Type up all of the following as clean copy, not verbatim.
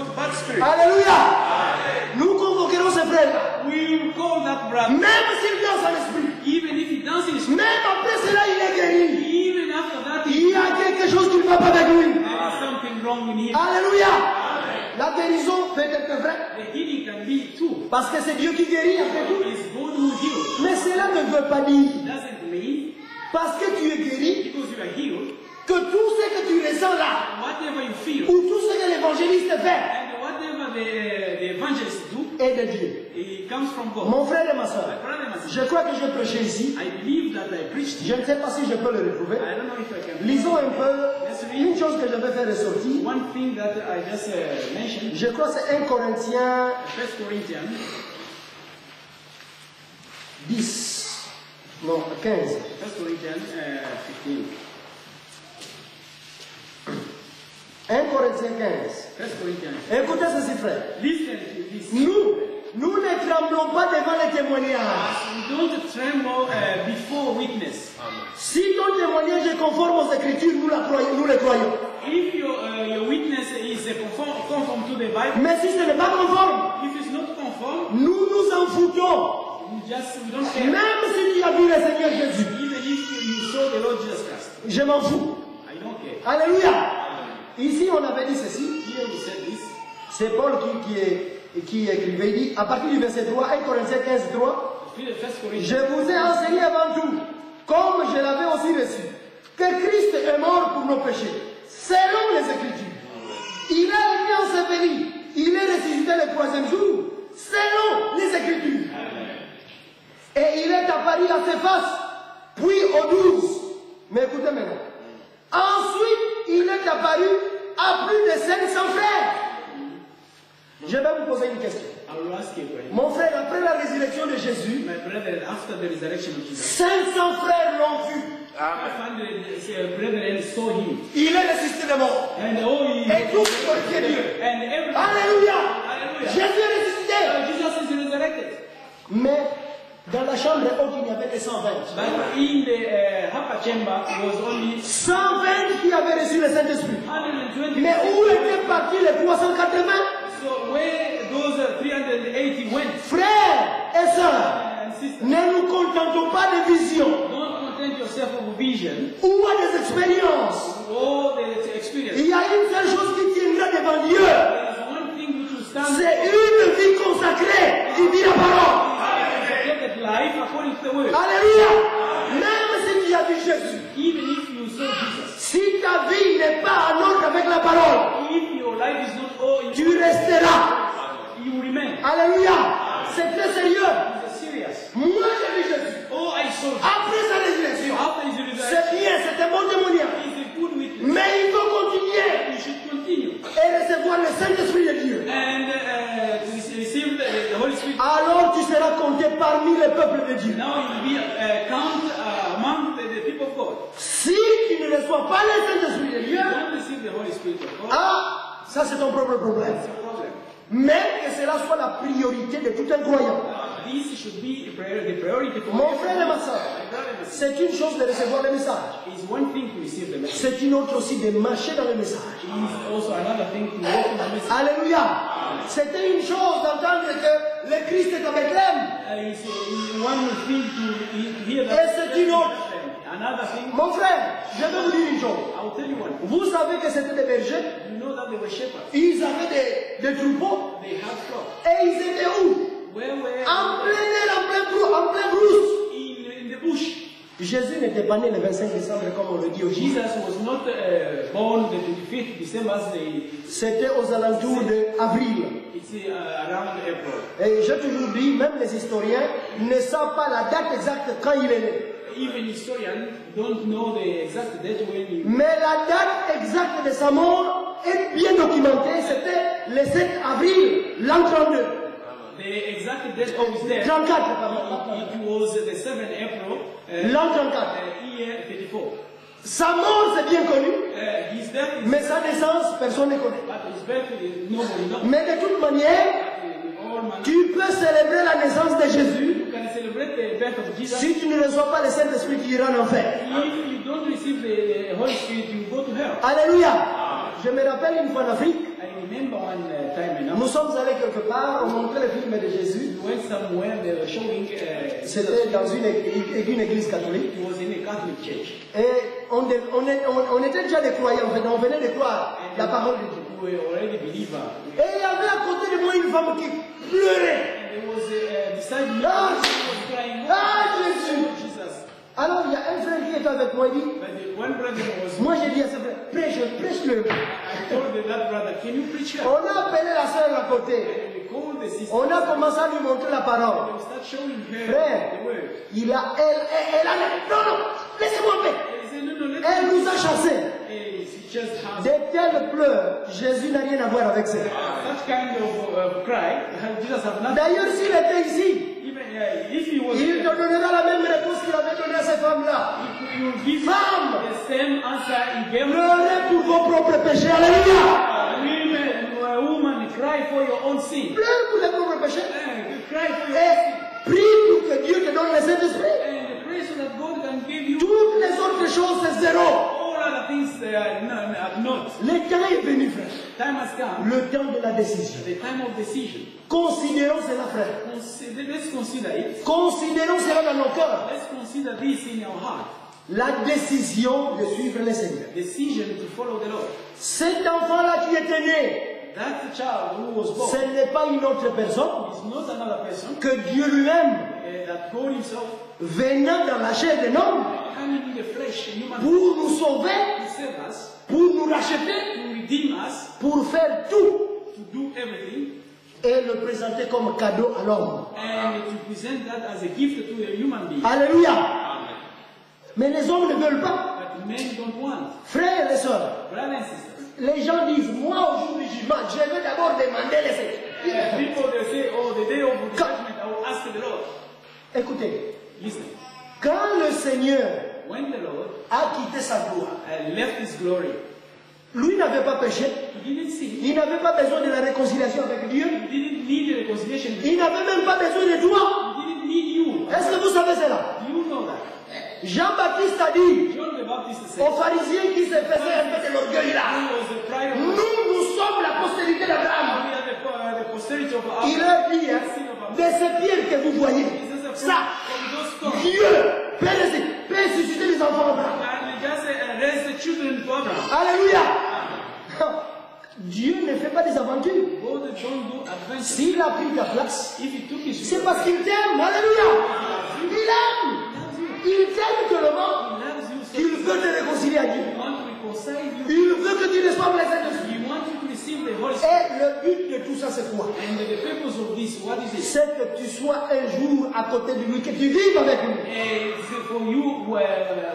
Alléluia. Nous convoquerons ce frère. We will call that brother. Même s'il danse en esprit. Even if he dances, Même après cela, il est guéri. even after that, Il y a quelque chose qui ne va pas avec lui. there is something wrong in him. Alléluia. La guérison peut être vraie. The healing can be true. Parce que c'est Dieu qui guérit après tout. It's God who heals. Mais cela ne veut pas dire, It doesn't mean parce que tu es guéri, because you are healed, que tout ce que tu ressens là, whatever you feel, ou tout ce que l'évangéliste fait, and whatever the evangelists do, est de Dieu. it comes from God. Mon frère et ma My soeur, brother and my je sister, crois que je prêchais ici. I believe that I preached. Je ne sais pas si je peux le retrouver. I don't know if I can. Lisons un peu une chose que je vais faire ressortir. One thing that I just mentioned, Je crois que c'est 1 Corinthiens 1 Corinthians 10. Non, 15. 1 Corinthians 15. 1 Corinthiens 15. 1 Corinthians. Écoutez ceci, frère. Listen to this. Nous ne tremblons pas devant les témoignages. We don't tremble before witness. Si ton témoignage est conforme aux Écritures, nous les croyons. If your witness is conform to the Bible, Mais si ce n'est pas conforme, if it's not conform, nous nous en foutons. we don't care. Même si tu as vu le Seigneur Jésus, Even if you saw the Lord Jesus Christ, je m'en fous. I don't care. Alléluia. Ici, on avait dit ceci. Here we said this. C'est Paul qui écrivait. Il dit, à partir du verset 3, 1 Corinthiens 15, 3, Feel the first je Corinthians. vous ai enseigné avant tout, comme je l'avais aussi reçu, que Christ est mort pour nos péchés, selon les Écritures. Il a été enseveli, il est ressuscité le troisième jour, selon les Écritures. Et il est apparu à ses faces, puis aux 12. Mais écoutez maintenant. Ensuite, il est apparu à plus de 500 frères. Je vais vous poser une question. I will ask you a question. Mon frère, après la résurrection de Jésus, My brother, after the resurrection of Jesus, 500 frères l'ont vu. 500 brethren saw him. Il est ressuscité de mort. And Et tous glorifiaient Dieu. and every Alléluia. Hallelujah. Jésus est ressuscité. Jesus is resurrected. Mais dans la chambre haute, il n'y avait que 120. But in the upper chamber was only 120 qui avaient reçu le Saint-Esprit. 120. Mais où étaient partis les 380? So where those 380 went, Frères et sœurs, and sisters, ne nous contentons pas de visions don't content yourself of vision ou à des expériences. or the experience. Il y a une seule chose qui tiendra devant Dieu. There is one thing which will stand. C'est une vie consacrée qui vit la parole. Dedicated life according to the word. Alléluia. Même si tu as vu Jésus, Even if you saw Jesus, si ta vie n'est pas en ordre avec la parole, if your life is not all in, tu resteras. you remain. Alléluia. C'est très sérieux. It's serious. Moi, j'ai vu Jésus. Oh, I saw Jesus. Après sa résurrection, After his resurrection, c'est bien, c'est un bon témoignage. he is a good witness. Mais il faut continuer You should continue et recevoir le Saint-Esprit de Dieu. and receive the Holy Spirit. Alors tu seras compté parmi le peuple de Dieu. Now you will be count among the people of God. Si tu ne reçois pas le Saint-Esprit de If Dieu, you don't receive the Holy Spirit of God, ah, ça c'est ton propre problème. that's a problem. Mais que cela soit la priorité de tout un croyant. This should be the priority for Mon frère et ma my soeur, brother and my sister. c'est une chose de recevoir le message. It's one thing to receive the message. C'est une autre aussi de marcher dans le message. It is also another thing to walk in the message. Alléluia. C'était une chose d'entendre que le Christ est à Bethléem. It's one thing to hear Et that. c'est une autre. Another thing, Mon frère, je vais vous dire une chose. I will tell you one. Vous savez que c'était des bergers. You know that they were shepherds. Ils avaient des troupeaux. They had flocks. Et ils étaient où? Where were En plein air, en plein brousse. in the bush. Jésus n'était pas né le 25 décembre comme on le dit aujourd'hui. Jesus was not born the 25th December as they. C'était aux alentours d'avril. It's around April. Et j'ai toujours dit, même les historiens ne savent pas la date exacte quand il est né. Even historians don't know the exact date when he. Mais la date exacte de sa mort est bien documentée. C'était le 7 avril l'an 32. The exact date of his death. 34, pardon. It was the 7th April. L'an 34. Year 34. Sa mort, c'est bien connu. His death is. Mais sa naissance, personne ne connaît. But his birth is nobody knows. Mais de toute manière, All man. tu peux célébrer la naissance de Jésus. You can celebrate the birth of Jesus. Si tu ne reçois pas le Saint-Esprit, tu iras en enfer. If you don't receive the Holy Spirit, you go to hell. Alléluia. Je me rappelle une fois en Afrique, I remember one time Nous sommes allés quelque part, on montrait le film de Jésus. we went somewhere, they were showing, C'était dans une église catholique. it was in a Catholic church. Et on était déjà des croyants, en fait, on venait de croire la parole de Dieu. We were already believers. Et il y avait à côté de moi une femme qui pleurait. And there was beside me, Ah! she was crying, Ah, Jésus! "Oh, Jesus." Alors il y a un frère qui était avec moi, il dit, But the one brother was, moi j'ai dit à ce frère, prêche-le. I told that brother, can you preach her? On a appelé la sœur à côté. And we called the sister. On a commencé à lui montrer la parole. We start showing her Frère, the word. elle a non, laissez-moi en paix. And he said, no, let Elle nous a chassés. Hey, she just has De telles pleurs, Jésus n'a rien à voir avec ça. such kind of cry. Jesus has nothing. D'ailleurs, s'il était ici, Even if he was il te donnera la même réponse qu'il avait donnée à ces femmes-là. you give Femme, the same answer he gave pleurez pour vos propres péchés. Alléluia. woman, cry for your own sin. Pleure pour les propres péchés. Cry for your Et prie pour que Dieu te donne le Saint-Esprit. and pray so that God can give you Toutes les autres choses, c'est zéro. all other things are not. Le temps est venu, frère. Time has come. Le temps de la décision. The time of decision. Considérons cela, frère. Let's consider it. Considérons cela dans nos cœurs. Let's consider this in our heart. La décision de suivre le Seigneur. Decision to follow the Lord. Cet enfant-là qui était né, That child who was born ce n'est pas une autre personne is not another person. que Dieu lui-même, That God Himself venant dans la chair d'un homme, coming in the flesh, a human pour nous sauver, to save us, pour nous racheter, to redeem us, pour faire tout to do everything, et le présenter comme cadeau à l'homme. and to present that as a gift to a human being. Alléluia. Mais les hommes ne veulent pas. But men don't want. Frères et sœurs, Brothers and sisters, les gens disent, moi au jour du jugement, je vais d'abord demander les Seigneurs. people they say, oh, the day of judgment, I will ask the Lord. Écoutez, Listen, quand le Seigneur when the Lord a quitté sa gloire, left His glory, lui n'avait pas péché, He didn't sin. il n'avait pas besoin de la réconciliation avec Dieu, He didn't need reconciliation. He il n'avait même pas besoin de toi. didn't need you. Est-ce que vous savez cela? Do you know that? Jean-Baptiste a dit John the Baptist said, aux pharisiens qui se faisaient un peu de l'orgueil là, he was the pride of nous sommes la postérité d'Abraham. we are the posterity of our Il leur dit, hein, de ces pierres que vous voyez, ça, from those stones. Dieu peut susciter les enfants d'Abraham. And just raise the children to Abraham. Alléluia. Dieu ne fait pas des aventures. God don't do adventure. S'il a pris ta place, If He took His c'est parce qu'il t'aime. Alléluia. Il aime. Il t'aime tellement He loves you so qu'il veut te réconcilier à Dieu. He wants to reconcile you. Il veut que tu reçoives les Saint-Esprit. He wants you to receive the Holy Spirit. Et le but de tout ça, c'est quoi? And the purpose of this, what is it? C'est que tu sois un jour à côté de lui, que tu vives avec lui. It's for you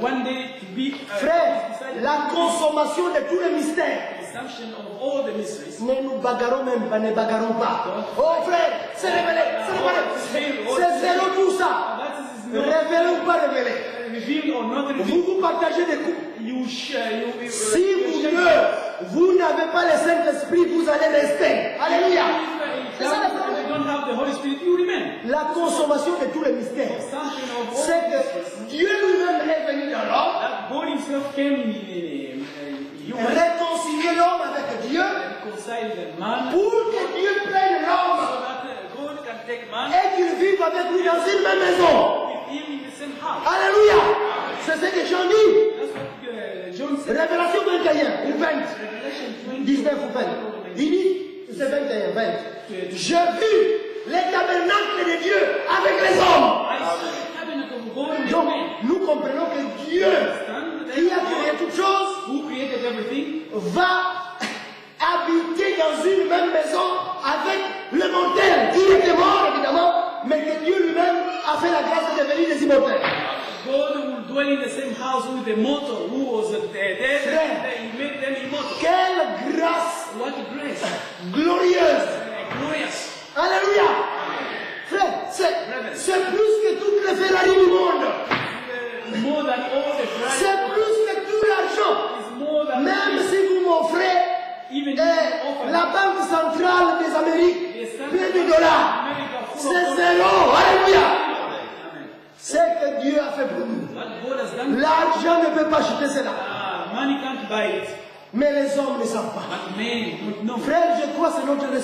one day to be Frère, beside la consommation de tous les mystères. the assumption of all the mysteries. Ne nous bagarrons même pas, ne bagarrons pas. Oh frère, c'est révélé, c'est révélé. C'est zéro tout ça. That is Révélé ou pas révélé. revealed or not revealed. Vous partagez des coups. You share. Si vous n'avez pas le Saint-Esprit, vous allez rester. Alléluia. C'est ça le If problème. you don't have the Holy Spirit, you remain. La consommation de tous les mystères. Assumption of all C'est the mysteries. que Dieu lui-même est venu dans l'homme, That God Himself came in human, réconcilier l'homme avec Dieu, reconcile the man, pour que Dieu prenne so l'homme that God can take man et qu'il vive avec lui dans une même maison. with him in the same house. Alléluia. C'est ce que Jean dit. That's what John said. Révélation 21 ou 20. Revelation 20. 19 ou 20. Il dit, c'est 21, 20. J'ai vu les tabernacles de Dieu avec les hommes. I saw the tabernacle of God with Donc, men. nous comprenons que Dieu, qui a créé toutes choses, Who created everything va habiter dans une même maison avec le mortel. Il était mort, évidemment, mais que Dieu lui-même a fait la grâce de devenir des immortels. God will dwell in the same house with the mortal who was dead, Frère. and He made them immortal. Quelle grâce What grace! glorieuse. Glorious! Alléluia. Frère, c'est plus que toutes les Ferrari du monde. More than all the C'est Christ plus que tout l'argent. is more than Même si vous m'offrez even la Banque centrale des Amériques, plein de dollars, America full c'est of zéro. Alléluia. Amen. C'est que Dieu a fait pour nous. What God has done, L'argent ne peut pas acheter cela. money can't buy it. Mais les hommes ne savent pas. But men don't know. Frère, je crois que c'est notre responsabilité.